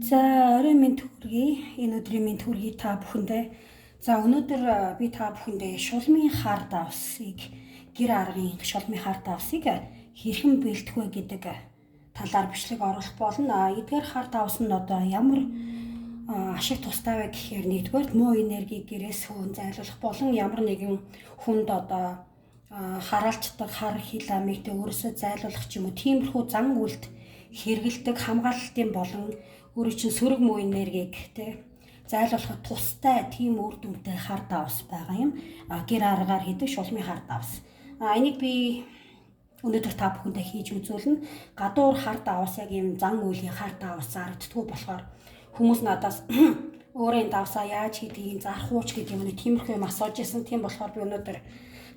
За орой минь төргий. Энэ өдрийн минь төргий та бүхэндээ. За өнөөдөр би та бүхэндээ шулмын хар давсыг гэр аргын шулмын хар давсыг хэрхэн бэлтэх вэ гэдэг талаар бичлэг оруулах болно. Эдгээр хар давс нь одоо ямар ашиг тустай вэ гэхээр нэгдүгээр муу энергийг гэрээс хөөн зайлуулах болон ямар нэгэн хүнд одоо хараалцдаг хар хил амигт өөрөөсөө зайлуулах ч юм уу тиймэрхүү зан үйлд хэрэгэлдэг хамгаалалтын болон өөрийн чинь сөрөг муу энергийг зайлуулахад тустай тийм үр дүнтэй хар давс байгаа юм. Гэр аргаар хийдэг шулмын хар давс. Энийг би өнөөдөр та бүхэндээ хийж үзүүлнэ. Гадуур хар давс яг юм зан үйлийн хар давс зарагддгүй болохоор хүмүүс надаас өөрийн давсаа яаж хийдгийг зархууч гэдэг юм тиймэрхүү юм асууж ирсэн. Тийм болохоор би өнөөдөр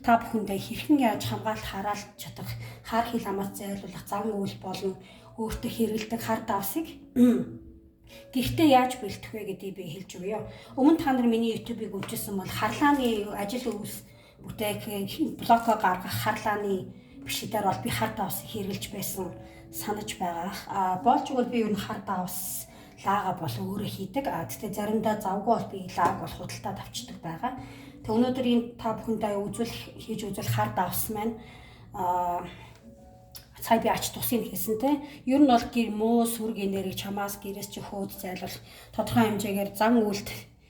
та бүхэндээ хэрхэн яаж хамгаалалт хараалт чадах хар хил амаас зайлуулах зан үйл болон өөртөө хэрэгэлдэг хар давсыг гэхдээ яаж бэлтэх вэ гэдгийг би хэлж өгье. Өмнө та нар миний YouTube-ыг үзсэн бол харлааны ажил үйлс бүтээх блоко гаргах харлааны бичлэгээр бол би хар давсыг хэрэглэж байсан санаж байгаа. Болж бол би ер нь хар давс лаага бол өөрөө хийдэг. Гэхдээ заримдаа завгүй бол би лааг бол худалдаад авчдаг байгаа. Тэг өнөөдөр энэ та бүхэндээ хийж үзүүлэх хар давс маань цай би ач тусыг хэлсэн те. Ер нь бол гэр муу сүрэг энерги чамаас гэрээс чи хөөд зайлуулах тодорхой хэмжээгээр зан үйлд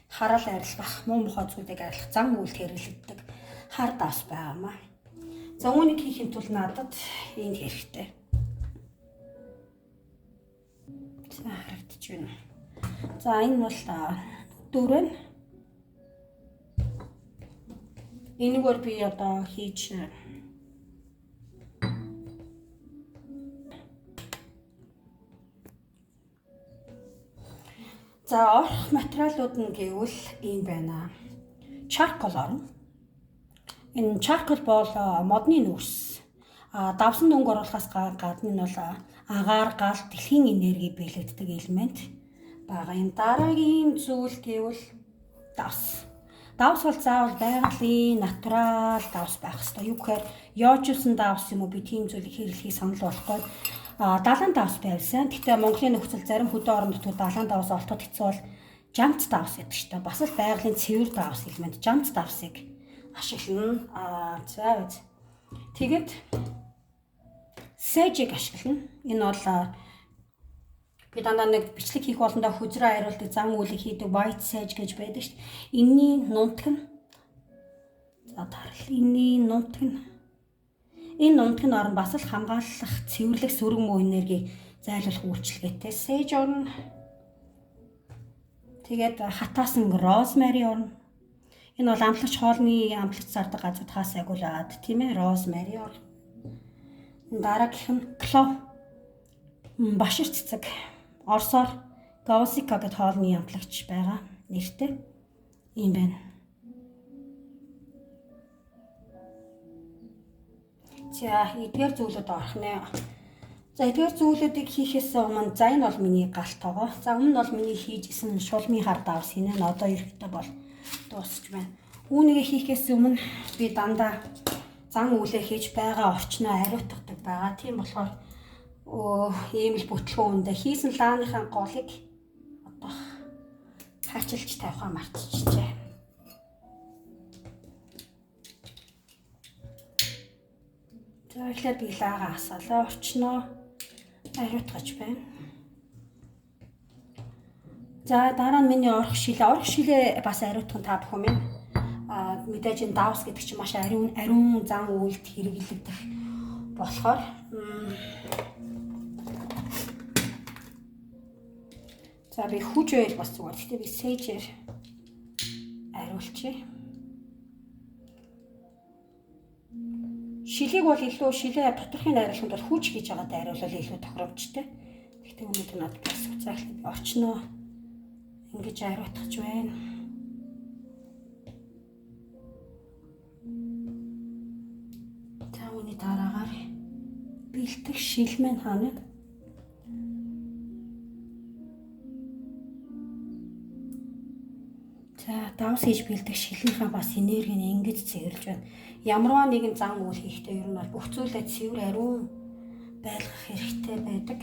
хараал арилгах муу мухай зүйлийг арилгах зан үйлд хэрэглэгддэг хар давс байгаамаа. За үүнийг хийхин тулд надад энд хэрэгтэй. За харагдаж байна. За энэ бол дөрөв. Энэгээр би одоо хийж за орох материалууд нь гэвэл энэ байна. Чаркол орно. Энэ чаркол бол модны нүрс. Давсан дүнг оруулахаас гадна нь бол агаар гал дэлхийн энерги бэлэгддэг элемент байгаа. Энэ дараагийн зүйл гэвэл давс. Давс бол заавал байгалийн натурал давс байх хэрэгтэй. Юу гэхээр яожулсан давс юм уу би тийм зүйлийг хэрэглэхийг санал болгохгүй. Далайн давс байвсан. Гэхдээ Монголын нөхцөл зарим хөдөө орон нутгад далайн давс олоход хэцүү бол жамц давс гэдэг чинь бас л байгалийн цэвэр давс элемент жамц давсыг ашиглана. За үз. Тэгэд сэжийг ашиглана. Энэ бол би дандаа нэг бичлэг хийх болондоо хүзрээ хариулдаг зан үйлийг хийдэг white sage гэж байдаг шүү дээ. Энийн нунтаг нь за тарал энийн нунтаг нь энэ нунтаг нь орон бас л хамгаалах цэвэрлэх сөрөг муу энергийг зайлуулах үйлчилгээтэй sage орно. Тэгээд хатаасан rosemary орно. Энэ бол амтлагч хоолны амтлагч зардаг газрууд хаас агуулаад тийм ээ rosemary орно. Дараагийнх нь clove башир цэцэг. Орсоор Гаусика гэдэг хоолны амтлагч байгаа нэртэй юм байна. За эдгээр зүйлүүд орох нэ. За эдгээр зүйлүүдийг хийхээс өмнө за энэ бол миний галт тоогоо. За өмнө нь бол миний хийжсэн шулмын хар давс хийнэ. Одоо ерөөхдөө бол дуусч байна. Үүнийг хийхээс өмнө би дандаа зан үйлээ хийж байгаа орчноо ариутгадаг байгаа. Тийм болохоор ийм л бүтлгүүн үндэ хийсэн лааныхаа голыг одоо хачилж тавихаа мартчихжээ. За эхлээд би лаагаа асаалаа орчноо ариутгаж байна. За дараа нь миний орох шилээ бас ариутгах та бүхэн минь мэдээж энэ давс гэдэг чинь маш ариун зан үйлд хэрэглэгдэх болохоор за би хүж байл бас зүгээр. Гэхдээ би сэжээр ариулчих. Шилийг бол илүү шилээ доторхын найруулганд бол хүж хийж байгаадаа ариулал илүү тохиромжтой. Гэхдээ өнөөдөр надад бас заахлаа орчноо ингэж ариутгаж байна. За үүний дараагаар бэлтгэх шил маань хаана? За давс хийж бэлдэх шилнийхаа бас энерги нь ингэж цэвэрлж байна. Ямарваа нэгэн зан үйл хийхдээ ер нь бол бүх зүйлээ цэвэр ариун байлгах хэрэгтэй байдаг.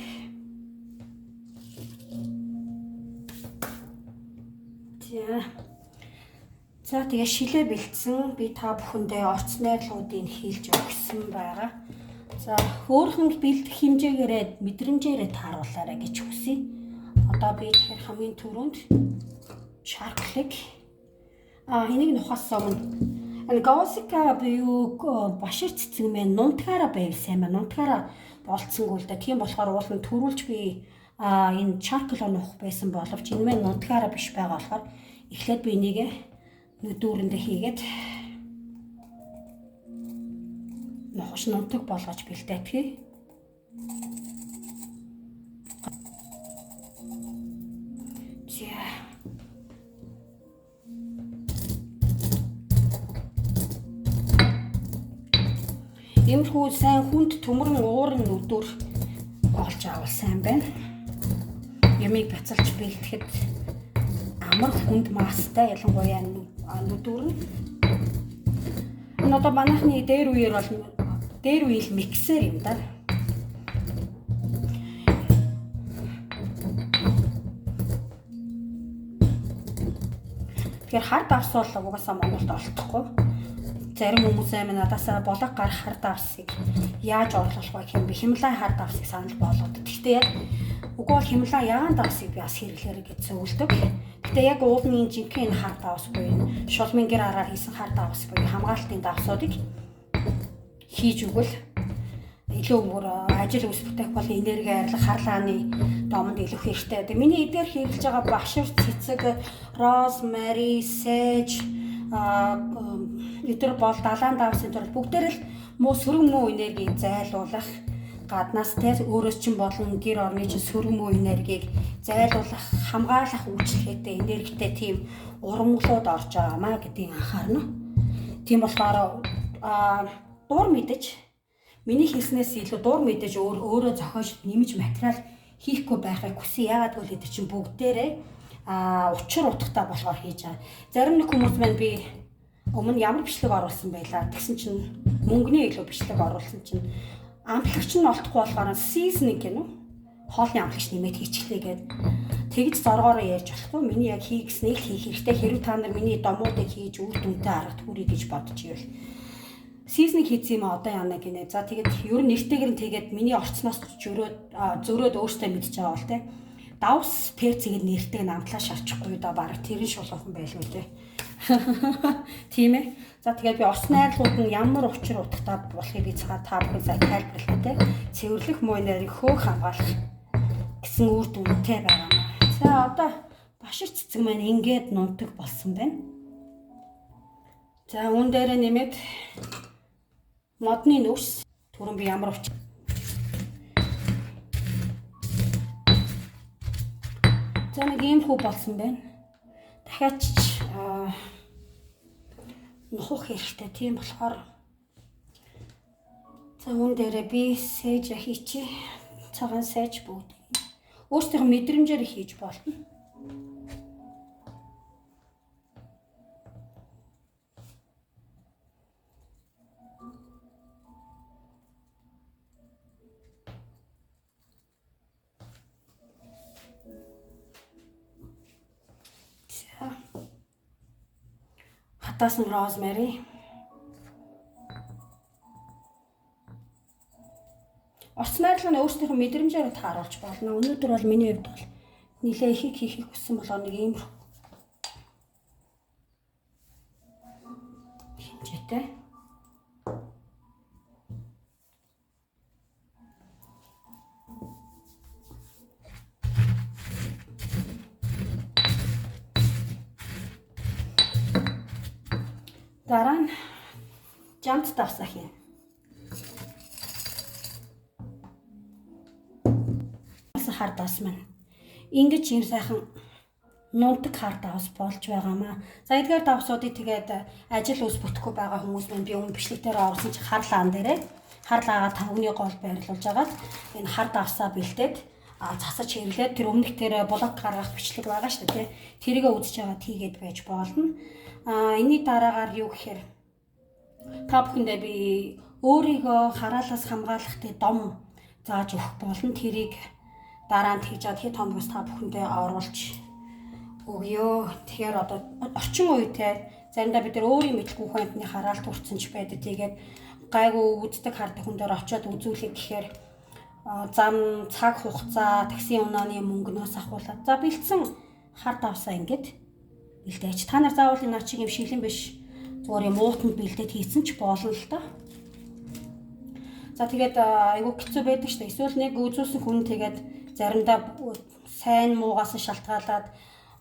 За тэгээ шилээ бэлдсэн. Би та бүхэндээ орц найрлуудыг хийлж өгсөн байгаа. За хөөрхөн бэлдэх хэмжээгээрээ мэдрэмжээрээ тааруулаарай гэж хүсье. Одоо би тэгэхээр хамгийн түрүүнд шарклыг энийг нухасан өмнө гаусика бию башир цэцэг мэн нунтгаараа байв сайн маа. Нунтгаараа болцсонгүй л да. Тийм болохоор уул нь төрүүлж би энэ шаркл нуух байсан боловч энэ мэн нунтгаараа биш байгаа болохоор эхлээд би энийг нүдүүрэндээ хийгээд нухаш нунтаг болгож бэлдээтгэе. Иймэрхүү сайн хүнд төмөрн уурын нүдүр олж авал сайн байна. Ямиг бяцалж бэлтгэхэд амар хүнд маастай ялангуяа нүдүр нь. Энэ одоо манайхны дээр үеэл миксер юм да. Тэгэхээр хар давс бол угаасаа Монголд олдохгүй. Зарим хүмүүс амин надаасаа болог гарах хар давсыг яаж орлуулах вэ гэм би Хималай хар давсыг санал болгоод. Гэхдээ яг үгүй бол Хималай ягаан давсыг би бас хэрэглэхээр гэж зөвлөдөг. Гэхдээ яг уулын жинхэнэ хар давс буюу шулмын гэр араар хийсэн хар давс буюу хамгаалтын давсуудыг хийж өгвөл илүү бүр ажил үс бүтээх болон энерги арилгах харлааны домонд илүү хэрэгтэй. Тэгээ миний эдгээр хэрэглэж байгаа башир цэцэг, розмари, сэж өдөр бол далайн давсын тул бүгдээр л сөрөг муу энергийг зайлуулах гаднаас те өөрөөс чинь болон гэр орны чинь сөрөг муу энергийг зайлуулах хамгаалах үйлчлэгээтэй энергитэй тийм урамглууд орж байгаамаа гэдгийг анхаарна. Тийм болохоор дуур мэдэж миний хэлснээс илүү дуур мэдэж өөрөө зохиож нэмж материал хийхгүй байхыг хүсье. Яагаад гэвэл эд чинь бүгдээрээ учир утгатай болохоор хийж байгаа. Зарим нэг хүмүүс маань би өмнө ямар бичлэг оруулсан байлаа. Тэгсэн чинь мөнгөний илүү бичлэг оруулсан чинь амтлагч нь олдохгүй болохоор seasoning гэнэ үү? Хоолны амтлагч нэмээд хийчихлээ гэд тэгж зоргоороо ярьж болохгүй. Миний яг хийгснийг хийх хэрэгтэй. Хэрвээ та нар миний домуудыг хийж үр дүнтэй аргад хүргье гэж бодож ивэл seasoning хийсэн юм одоо яана гинэ. За тэгээд ер нь нэртэйгэр нь тэгээд миний орцноос зөрөөд өөртөө мэдчихэж байгаа бол те. Давс перцэгэд нэртэйг намтлаа шарчихгүй да баг тэрэн шулуухан байлгүй те. Тийм ээ. За тэгээд би орц найрлууд нь ямар учир утгатай болохыг би та бүхэн сая тайлбарлаа те. Цэвэрлэх муу нэрийг хөөх хамгаалах гэсэн үр дүнтэй байгаа. За одоо башир цэцэг маань ингээд нунтаг болсон байна. За үүн дээр нэмээд модны нүрс түрүүн би ямар учир за нэг юм хүү болсон байна. Дахиад нухах хэрэгтэй. Тийм болохоор за үүн дээрээ би сэж хийчихье. Цагаан сэж бүгд өөрсдийнхөө мэдрэмжээр хийж болно. Хатаасан розмари. Орц найрлага нь өөрсдийнхөө мэдрэмжээр тааруулж болно. Өнөөдөр бол миний хувьд бол нэлээ ихийг хийхийг хүссэн болохоор нэг юм хэмжээтэй. Дараа нь жамт давсаа хийн. Хар давс маань ингэж юм сайхан нунтаг хар давс болж байгаамаа. За эдгээр давсуудыг тэгээд ажил үс бүтэхгүй байгаа хүмүүс маань би өмнө бичлэгтэр оруулсан чи харлаан дээрээ харлаагаа тавгны гол байрлуулж агаад энэ хар давсаа бэлдээд засаж хэрлээд тэр өмнөх тэр блок гаргах бичлэг байгаа шүү дээ. Тэрийг үзэж байгаа тийгээд байж болно. Энийний дараагаар юу гэхээр та бүхэндээ би өөрийгөө хараалаас хамгаалах тэ дом зааж өгөх болон тэрийг дараа нь хийж чад хэд хоногоос та бүхэндээ оруулж Өгөө. Тэгэхээр одоо орчин үетэй заримдаа бид нар өөрийн мэдлгүй хүндний хараалт хүрсэн ч байдаг. Тэгээд гайгүй үздэг хардаг хүн дээр очиод үзүүлэх гэхээр зам, цаг хугацаа, такси унааны мөнгнөөс ахуулаад за бэлдсэн хар давсаа ингээд бэлдээч. Та нар заавал энэ ачиг юм шилэн биш. Зүгээр юм уутанд бэлдээд хийсэн ч болно л доо. За тэгээд айгуу хэцүү байдаг шүү дээ. Эсвэл нэг үзүүлсэн хүн тэгээд заримдаа сайн муугаас шалтгаалаад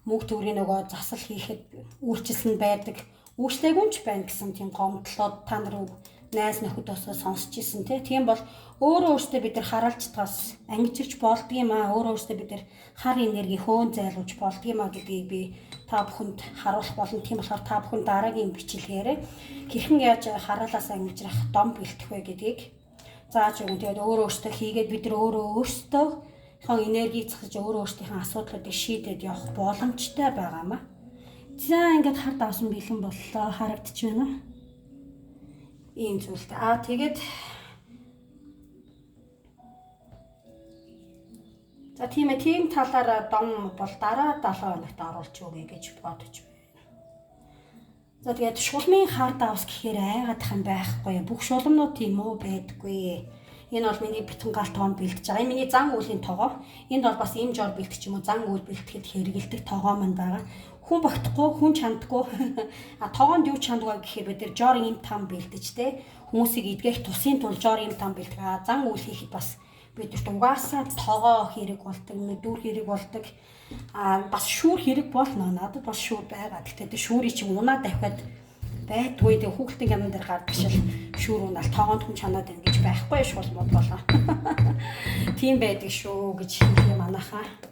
мөнгө төгрөгийн нөгөө засал хийхэд үйлчилсэн байдаг. Үйлчлээгүй ч байна гэсэн тийм гомдлоод та нар найз нөхөдөөсөө сонсч ирсэн тийм бол өөрөө өөртөө бид нар хараалж таас ангижирч болдго юм аа. Өөрөө өөртөө бид нар хар энерги хөөн зайлуулж болдго юм аа гэдгийг би та бүхэнд харуулах болно. Тийм болохоор та бүхэн дараагийн бичлэгээр хэрхэн яаж хараалаас ангижрах дом бэлтэх вэ гэдгийг зааж өгөн. Тэгээд өөрөө өөртөө хийгээд бид нар өөртөө энерги засаж өөртөөхөө асуудлуудыг шийдээд явах боломжтой байгаамаа. За ингээд хар давсан бэлэн боллоо. Харагдчих байна. Ийм зүйлтэй. Тэгээд за тийм талаар дом бол дараа 70 хоногт оруулж өгье гэж бодож байна. За тэгээд шулмын хар давс гэхээр айгаадах юм байхгүй. Бүх шулмнууд тийм үү байдаггүй. Энэ бол миний битэн галт тоон бэлтэж байгаа. Энэ миний зан үйлийн тогоо. Энд бол бас им жор бэлтэж юм уу зан үйл бэлтгэхэд хэрэгэлдэг тогоо мань байгаа. Хүн багтахгүй, хүн чандахгүй. Тогоонд юу чандгаа гэхээр бид нар жор им там бэлтэж те. Хүмүүсийг эдгэх тусын тул жор им там бэлтгээ. Зан үйл хийхэд бас бидэрт угаасаа тогоо хэрэг болдог, дүр хэрэг болдог. Бас шүүр хэрэг болно. Надад бас шүүр байгаа. Гэхдээ шүүрийг чи унаа давхиад байдгүй. Тэг хүүхдийн юм дээр гардаг шил шүүр унаал тоогонд хүн чанаад байна гэж байхгүй шулмууд болоо. Тийм байдаг шүү гэж хэлээ манайхаа.